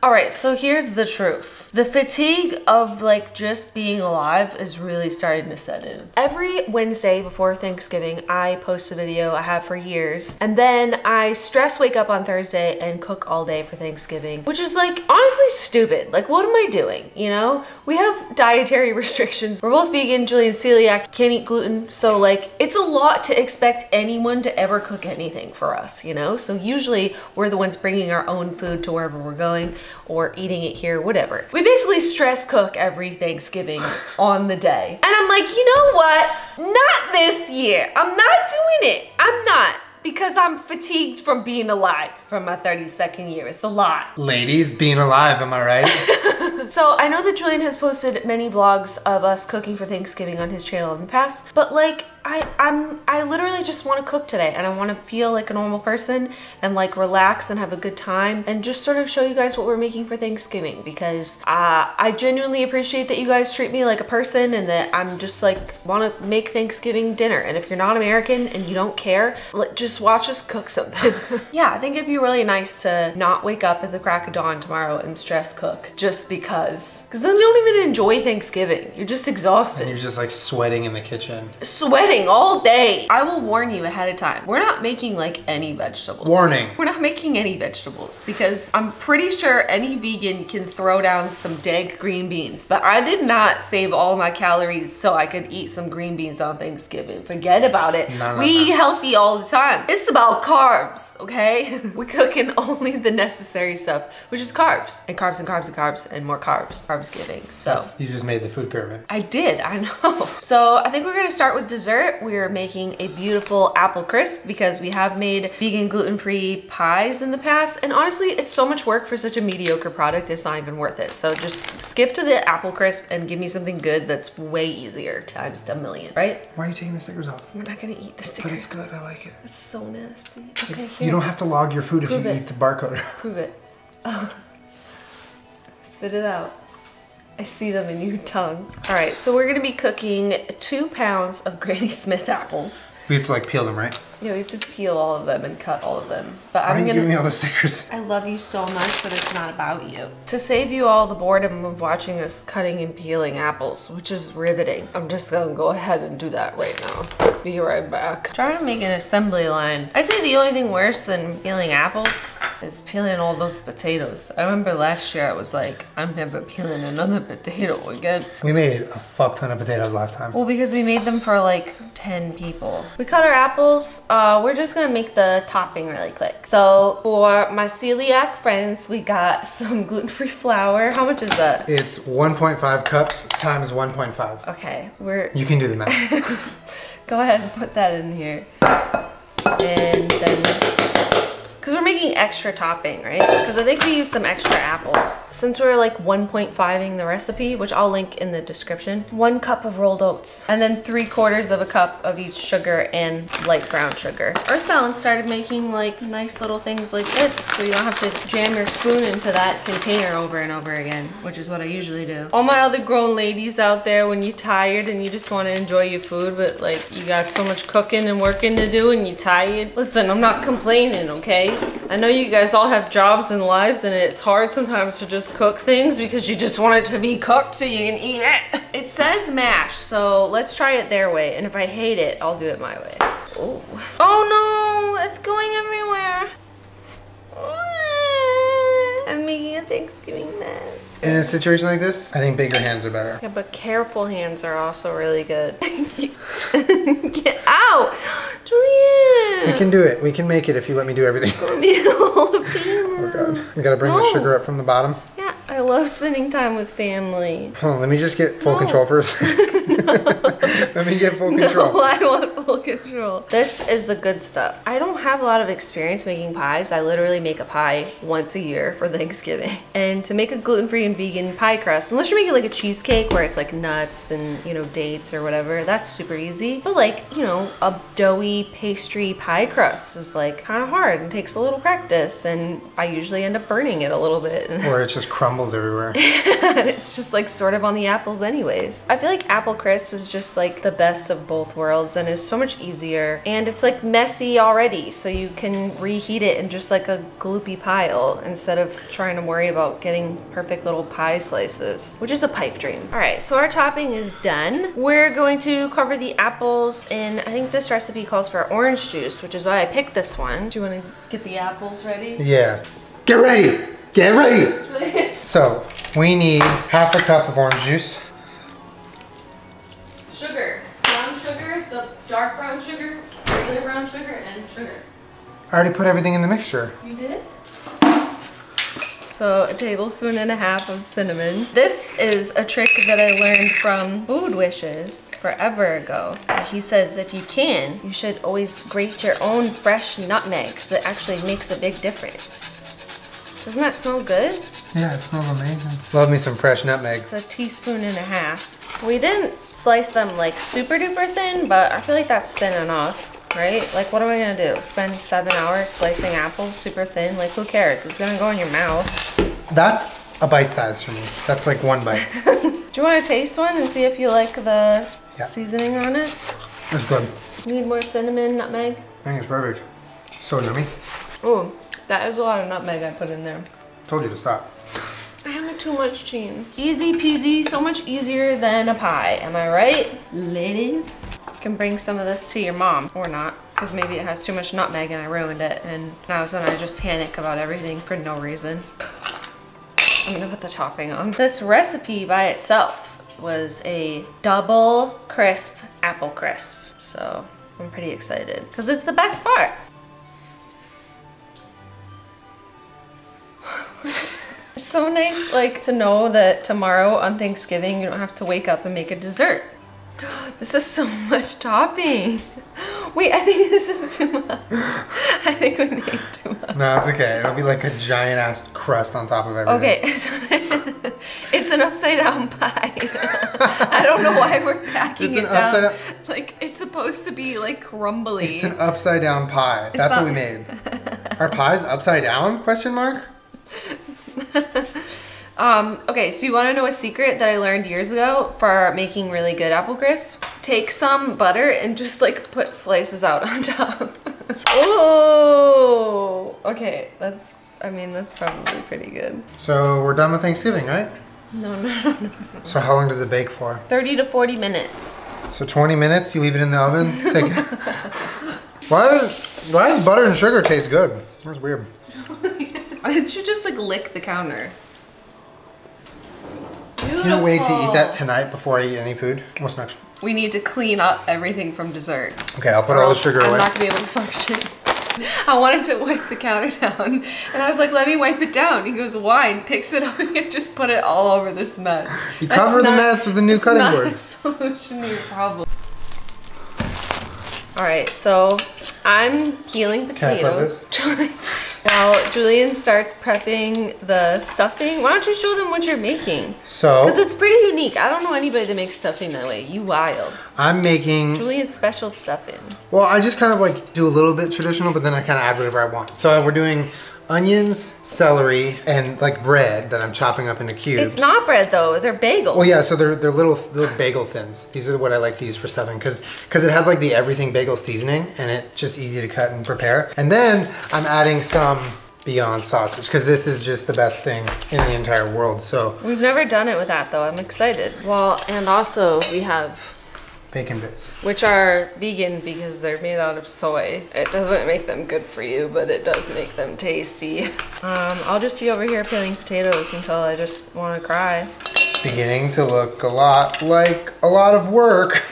All right, so here's the truth. The fatigue of like just being alive is really starting to set in. Every Wednesday before Thanksgiving, I post a video. I have for years. And then I wake up on Thursday and cook all day for Thanksgiving, which is like honestly stupid. Like, what am I doing? You know, we have dietary restrictions. We're both vegan, Julian's celiac, can't eat gluten. So like, it's a lot to expect anyone to ever cook anything for us, you know? So usually we're the ones bringing our own food to wherever we're going, or eating it here, whatever. We basically stress cook every Thanksgiving on the day. And I'm like, you know what? Not this year. I'm not doing it. I'm not. Because I'm fatigued from being alive from my 32nd year. It's a lot. Ladies, being alive, am I right? So I know that Julian has posted many vlogs of us cooking for Thanksgiving on his channel in the past, but like, I literally just want to cook today, and I want to feel like a normal person and like relax and have a good time and just sort of show you guys what we're making for Thanksgiving, because I genuinely appreciate that you guys treat me like a person and that I'm just like want to make Thanksgiving dinner. And if you're not American and you don't care, just watch us cook something. Yeah, I think it'd be really nice to not wake up at the crack of dawn tomorrow and stress cook just because then you don't even enjoy Thanksgiving. You're just exhausted. And you're just like sweating in the kitchen. Sweating all day. I will warn you ahead of time. We're not making like any vegetables. Warning. We're not making any vegetables because I'm pretty sure any vegan can throw down some dank green beans, but I did not save all my calories so I could eat some green beans on Thanksgiving. Forget about it. We eat healthy all the time. It's about carbs, okay? We're cooking only the necessary stuff, which is carbs and carbs and carbs and carbs and more carbs. Carbs giving. So you just made the food pyramid. I did, I know. So I think we're gonna start with dessert. We're making a beautiful apple crisp because we have made vegan gluten-free pies in the past, and honestly it's so much work for such a mediocre product, it's not even worth it. So just skip to the apple crisp and give me something good that's way easier times a million, right? Why are you taking the stickers off? We're not gonna eat the stickers. But it's good, I like it. It's so nasty. Okay, here. You don't have to log your food if you eat the barcode. Prove it. Oh. Spit it out. I see them in your tongue. All right, so we're gonna be cooking 2 pounds of Granny Smith apples. We have to like peel them, right? Yeah, we have to peel all of them and cut all of them. But Why are you giving me all the stickers? I love you so much, but it's not about you. To save you all the boredom of watching us cutting and peeling apples, which is riveting, I'm just gonna go ahead and do that right now. Be right back. Trying to make an assembly line. I'd say the only thing worse than peeling apples is peeling all those potatoes. I remember last year I was like, I'm never peeling another potato again. We made a fuck ton of potatoes last time. Well, because we made them for like 10 people. We cut our apples. We're just gonna make the topping really quick. So for my celiac friends, we got some gluten-free flour. How much is that? It's 1.5 cups times 1.5. Okay, You can do the math. Go ahead and put that in here. And then, because we're making extra topping, right? Because I think we used some extra apples. Since we're like 1.5ing the recipe, which I'll link in the description, 1 cup of rolled oats, and then 3/4 of a cup of each sugar and light brown sugar. Earth Balance started making like nice little things like this, so you don't have to jam your spoon into that container over and over again, which is what I usually do. All my other grown ladies out there, when you're tired and you just want to enjoy your food, but like you got so much cooking and working to do and you're tired, listen, I'm not complaining, okay? I know you guys all have jobs and lives, and it's hard sometimes to just cook things because you just want it to be cooked so you can eat it. It says mash, so let's try it their way, and if I hate it, I'll do it my way. Oh, oh no, it's going everywhere. I'm making a Thanksgiving mess. In a situation like this, I think bigger hands are better. Yeah, but careful hands are also really good. Get out! Julian! We can do it. We can make it if you let me do everything. Oh god. We gotta bring the sugar up from the bottom. Yeah, I love spending time with family. Hold on, let me just get full control first. Let me get full control. No, I want full control. This is the good stuff. I don't have a lot of experience making pies. I literally make a pie once a year for Thanksgiving. And to make a gluten-free and vegan pie crust, unless you're making like a cheesecake where it's like nuts and, you know, dates or whatever, that's super easy. But like, you know, a doughy pastry pie crust is like kind of hard and takes a little practice, and I usually end up burning it a little bit. Or it just crumbles everywhere. And it's just like sort of on the apples anyways. I feel like apple crisp crisp is just like the best of both worlds and is so much easier. And it's like messy already, so you can reheat it in just like a gloopy pile instead of trying to worry about getting perfect little pie slices, which is a pipe dream. All right, so our topping is done. We're going to cover the apples in, I think this recipe calls for orange juice, which is why I picked this one. Do you want to get the apples ready? Yeah. Get ready! Get ready! So, we need half a cup of orange juice. Sugar. Brown sugar, the dark brown sugar, regular brown sugar, and sugar. I already put everything in the mixture. You did? So a tablespoon and a half of cinnamon. This is a trick that I learned from Food Wishes forever ago. He says if you can, you should always grate your own fresh nutmeg because it actually makes a big difference. Doesn't that smell good? Yeah, it smells amazing. Love me some fresh nutmegs. It's a teaspoon and a half. We didn't slice them like super duper thin, but I feel like that's thin enough, right? Like what am I gonna do? Spend 7 hours slicing apples super thin? Like who cares? It's gonna go in your mouth. That's a bite size for me. That's like one bite. Do you want to taste one and see if you like the seasoning on it? It's good. Need more cinnamon, nutmeg? I think it's perfect. So yummy. Oh, that is a lot of nutmeg I put in there. Told you to stop. I have too much cheese. Easy peasy, so much easier than a pie. Am I right, ladies? You can bring some of this to your mom, or not, because maybe it has too much nutmeg and I ruined it, and now so I just panic about everything for no reason. I'm gonna put the topping on. This recipe by itself was a double crisp apple crisp, so I'm pretty excited, because it's the best part. It's so nice, like, to know that tomorrow on Thanksgiving you don't have to wake up and make a dessert. This is so much topping. Wait, I think this is too much. I think we made too much. No, it's okay. It'll be like a giant ass crust on top of everything. Okay, so it's an upside down pie. I don't know why we're packing it down. Like, it's supposed to be like crumbly. It's an upside down pie. That's what we made. Our pie's upside down? Question mark? Okay, so you want to know a secret that I learned years ago for making really good apple crisp? Take some butter and just like put slices out on top. Oh, okay, that's probably pretty good. So we're done with Thanksgiving, right? No. So how long does it bake for? 30 to 40 minutes. So 20 minutes, you leave it in the oven? Take it. Why does butter and sugar taste good? That's weird. Why didn't you just like lick the counter? Beautiful. Can't wait to eat that tonight before I eat any food. What's next? We need to clean up everything from dessert. Okay, I'll put all the sugar away. I'm not gonna be able to function. I wanted to wipe the counter down, and I was like, let me wipe it down. He goes, why? And picks it up and just put it all over this mess. You cover the mess with the new cutting board. That's not a solution to your problem. All right, so I'm peeling potatoes. While Julian starts prepping the stuffing, why don't you show them what you're making? So, because it's pretty unique. I don't know anybody that makes stuffing that way. You wild. I'm making Julian's special stuffing. Well, I just kind of like do a little bit traditional, but then I kind of add whatever I want. So we're doing onions, celery, and like bread that I'm chopping up into cubes. It's not bread though, they're bagels. Well, yeah, so they're little bagel thins. These are what I like to use for stuffing because it has like the everything bagel seasoning and it's just easy to cut and prepare. And then I'm adding some Beyond sausage because this is just the best thing in the entire world. So we've never done it with that though. I'm excited. Well, and also we have bacon bits, which are vegan because they're made out of soy. It doesn't make them good for you, but it does make them tasty. I'll just be over here peeling potatoes until I just want to cry. It's beginning to look a lot like a lot of work.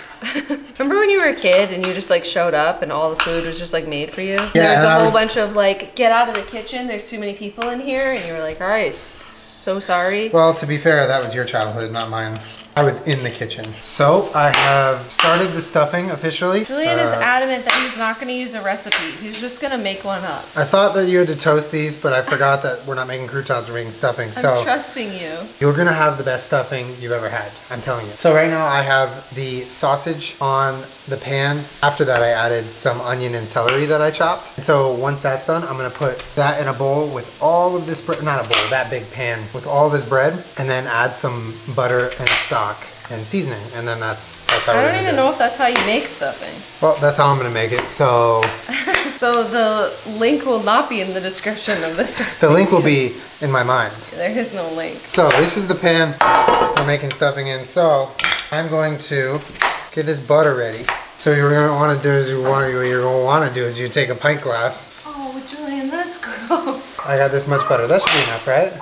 Remember when you were a kid and you just like showed up and all the food was just like made for you? Yeah, there was a whole bunch of like, get out of the kitchen, there's too many people in here, and you were like, all right, so sorry. Well, to be fair, that was your childhood, not mine. I was in the kitchen. So I have started the stuffing officially. Julian is adamant that he's not going to use a recipe. He's just going to make one up. I thought that you had to toast these, but I forgot that we're not making croutons, we're making stuffing. I'm trusting you. You're going to have the best stuffing you've ever had. I'm telling you. So right now I have the sausage on the pan. After that I added some onion and celery that I chopped. And so once that's done, I'm going to put that in a bowl with all of this bread, not a bowl, that big pan with all of this bread, and then add some butter and stock. stock and seasoning, and then that's how I don't even know if that's how you make stuffing. Well, that's how I'm gonna make it. So so the link will not be in the description of this recipe. the link will be in my mind. There is no link. So this is the pan we're making stuffing in. So I'm going to get this butter ready. So you're gonna want to do is you take a pint glass. Oh, Julian, that's gross. I got this much butter. That should be enough, right?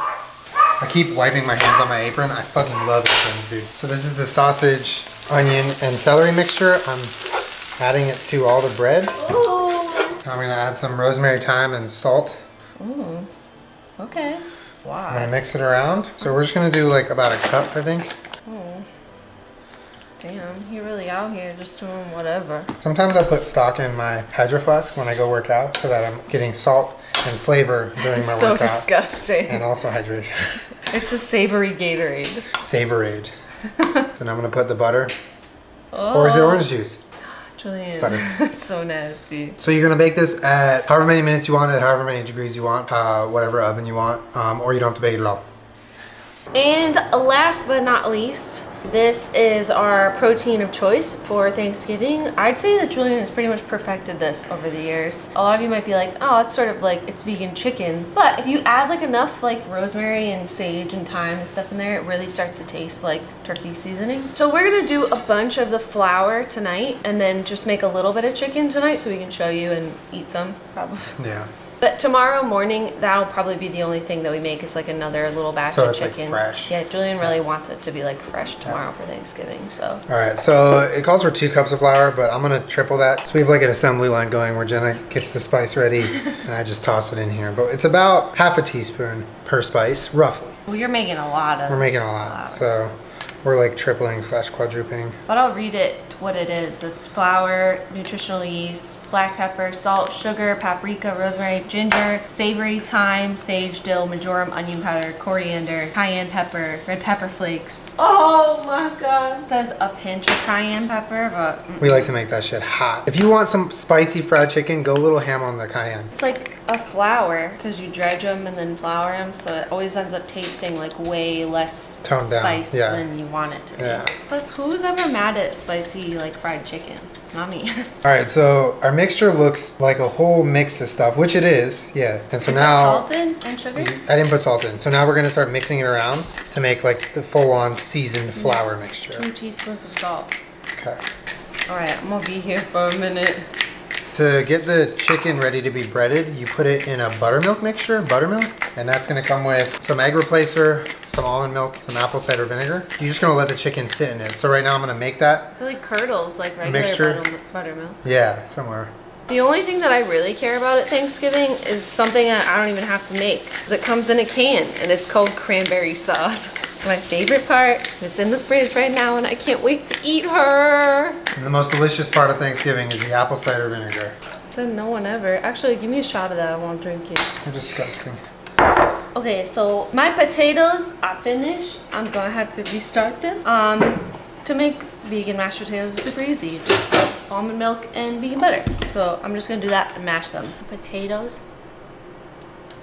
I keep wiping my hands on my apron. I fucking love these things, dude. So this is the sausage, onion, and celery mixture. I'm adding it to all the bread. Ooh. I'm gonna add some rosemary, thyme, and salt. Ooh. Okay. Wow. I'm gonna mix it around. So we're just gonna do like about a cup, I think. Oh. Damn, you're really out here just doing whatever. Sometimes I put stock in my hydro flask when I go work out so that I'm getting salt and flavor during my so workout. Disgusting. And also hydration. It's a savory Gatorade. Savorade. Then I'm gonna put the butter. Oh. Or is it orange juice? Julian, it's so nasty. So you're gonna bake this at however many minutes you want, at however many degrees you want, whatever oven you want, or you don't have to bake it at all. And last but not least, this is our protein of choice for Thanksgiving. I'd say that Julian has pretty much perfected this over the years. A lot of you might be like, oh, it's sort of like, it's vegan chicken. But if you add like enough like rosemary and sage and thyme and stuff in there, it really starts to taste like turkey seasoning. So we're gonna do a bunch of the flour tonight and then just make a little bit of chicken tonight so we can show you and eat some, probably. Yeah. But tomorrow morning, that'll probably be the only thing that we make is like another little batch of chicken. Like fresh. Yeah, Julian really wants it to be like fresh tomorrow for Thanksgiving, so. All right, so it calls for 2 cups of flour, but I'm gonna triple that. So we have like an assembly line going where Jenna gets the spice ready and I just toss it in here. But it's about half a teaspoon per spice, roughly. Well, you're making a lot of We're making a lot, so we're like tripling / quadrupling. But I'll read it what it is. It's flour, nutritional yeast, black pepper, salt, sugar, paprika, rosemary, ginger, savory, thyme, sage, dill, marjoram, onion powder, coriander, cayenne pepper, red pepper flakes. Oh my god. It says a pinch of cayenne pepper, but we like to make that shit hot. If you want some spicy fried chicken, go a little ham on the cayenne. it's like a flour because you dredge them and then flour them, so it always ends up tasting like way less toned down spiced than you want it to be. Yeah. Plus, who's ever mad at spicy like fried chicken? Not me. All right, so our mixture looks like a whole mix of stuff, which it is, yeah. And so now salt in and sugar? I didn't put salt in. So now we're gonna start mixing it around to make like the full-on seasoned flour mixture. 2 teaspoons of salt. Okay. All right, I'm gonna be here for a minute. To get the chicken ready to be breaded, you put it in a buttermilk mixture, and that's gonna come with some egg replacer, some almond milk, some apple cider vinegar. You're just gonna let the chicken sit in it. So right now I'm gonna make that. It like curdles like regular mixture. buttermilk. Yeah, somewhere. The only thing that I really care about at Thanksgiving is something that I don't even have to make. It comes in a can and it's called cranberry sauce. My favorite part. It's in the fridge right now and I can't wait to eat her. And the most delicious part of Thanksgiving is the apple cider vinegar. Said no one ever. Actually, give me a shot of that. I won't drink it. You're disgusting. Okay, so my potatoes are finished. I'm gonna have to restart them. To make vegan mashed potatoes is super easy. You just almond milk and vegan butter. So I'm just gonna do that and mash them. Potatoes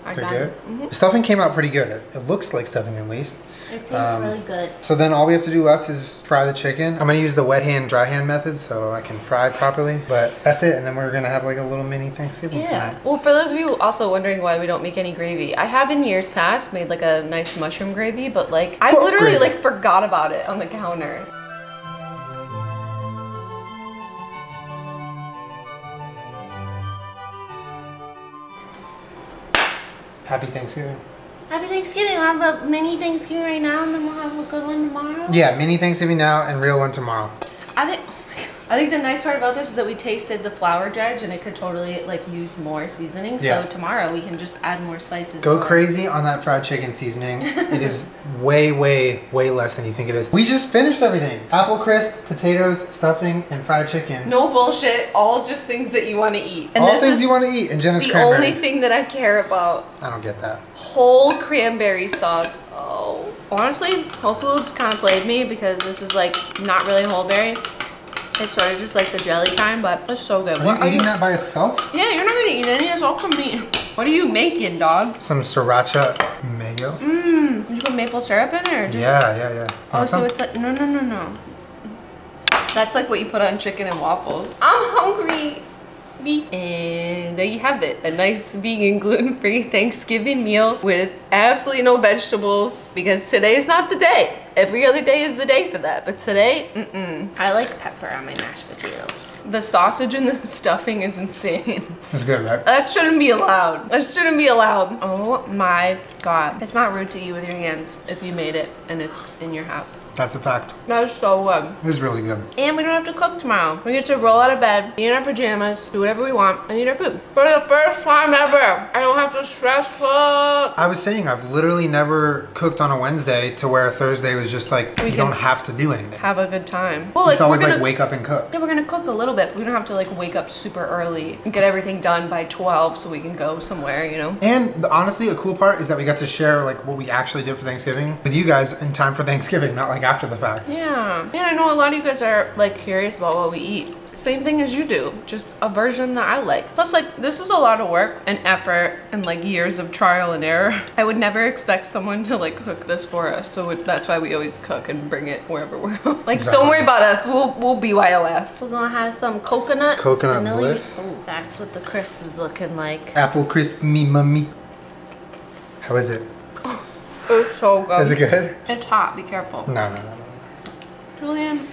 are They're done. good? Mm-hmm. The stuffing came out pretty good. It looks like stuffing at least. It tastes really good. So then all we have to do left is fry the chicken. I'm gonna use the wet hand, dry hand method so I can fry properly. But that's it, and then we're gonna have like a little mini Thanksgiving tonight. Well, for those of you also wondering why we don't make any gravy, I have in years past made like a nice mushroom gravy, but like I literally like forgot about it on the counter. Happy Thanksgiving. Happy Thanksgiving. We'll have a mini Thanksgiving right now and then we'll have a good one tomorrow. Yeah, mini Thanksgiving now and real one tomorrow. I think the nice part about this is that we tasted the flour dredge and it could totally like use more seasoning. Yeah. So tomorrow we can just add more spices. Go crazy on that fried chicken seasoning. It is way, way, way less than you think it is. We just finished everything. Apple crisp, potatoes, stuffing, and fried chicken. No bullshit. All just things that you want to eat. And all things you want to eat. And Jenna's cranberry. The only thing that I care about. I don't get that. Whole cranberry sauce. Oh. Honestly, Whole Foods kind of played me because this is like not really whole berry. It's sort of just like the jelly kind, but it's so good. Are you eating that by itself? Yeah, you're not gonna eat any. It's all from me. What are you making, dog? Some sriracha mayo. Did you put maple syrup in it or just? Yeah. Oh, so it's like, no. That's like what you put on chicken and waffles. I'm hungry. And there you have it. A nice vegan gluten-free Thanksgiving meal with absolutely no vegetables because today's not the day. Every other day is the day for that. But today, I like pepper on my mashed potatoes. The sausage and the stuffing is insane. It's good, right? That shouldn't be allowed. That shouldn't be allowed. Oh my God. It's not rude to eat with your hands if you made it and it's in your house. That's a fact. That is so good. It is really good. And we don't have to cook tomorrow. We get to roll out of bed, be in our pajamas, do whatever we want, and eat our food. For the first time ever, I don't have to stress cook. I was saying, I've literally never cooked on a Wednesday to where Thursday was just like, you don't have to do anything. Have a good time. Well, like, it's always like wake up and cook. Yeah, we're gonna cook a little bit, but we don't have to like wake up super early and get everything done by 12 so we can go somewhere, you know? And honestly, a cool part is that we got to share like what we actually did for Thanksgiving with you guys in time for Thanksgiving, not like after the fact. Yeah. And I know a lot of you guys are like curious about what we eat. Same thing as you do, just a version that I like. Plus, like, this is a lot of work and effort and like years of trial and error. I would never expect someone to like cook this for us, so that's why we always cook and bring it wherever we're like. Exactly. Don't worry about us. We'll BYOF. We're gonna have some coconut bliss. Oh, that's what the crisp is looking like. Apple crisp me mummy. How is it? It's so good. Is it good? It's hot. Be careful. No. Julian.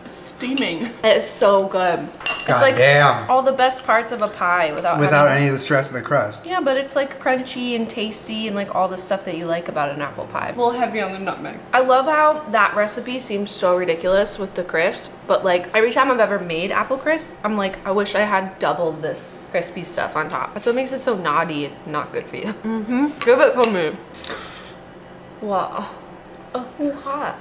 Steaming. It's so good. It's like damn. all the best parts of a pie without any of the stress of the crust. Yeah, but it's like crunchy and tasty and like all the stuff that you like about an apple pie. A little heavy on the nutmeg. I love how that recipe seems so ridiculous with the crisp, but like every time I've ever made apple crisp, I'm like, I wish I had double this crispy stuff on top. That's what makes it so naughty and not good for you. Give it to me. Wow. Oh, hot.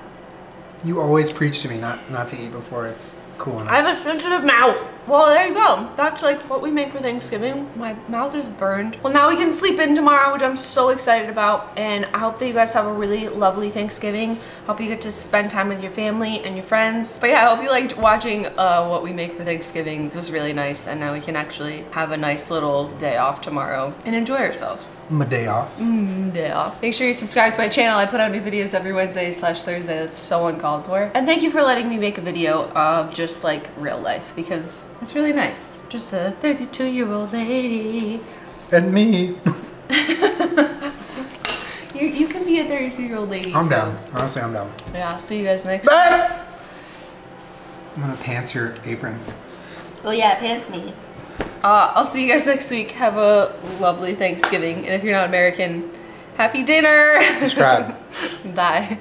You always preach to me not to eat before it's cool enough. I have a sensitive mouth. Well, there you go. That's like what we make for Thanksgiving. My mouth is burned. Well, now we can sleep in tomorrow, which I'm so excited about. And I hope that you guys have a really lovely Thanksgiving. Hope you get to spend time with your family and your friends. But yeah, I hope you liked watching what we make for Thanksgiving. This was really nice. And now we can actually have a nice little day off tomorrow and enjoy ourselves. My day off. Day off. Make sure you subscribe to my channel. I put out new videos every Wednesday/Thursday. That's so uncalled for. And thank you for letting me make a video of just like real life because it's really nice. Just a 32-year-old lady. And me. You can be a 32-year-old lady. I'm down. Honestly, I'm down. Yeah, see you guys next time. I'm gonna pants your apron. Oh yeah, pants me. I'll see you guys next week. Have a lovely Thanksgiving. And if you're not American, happy dinner. Subscribe. Bye.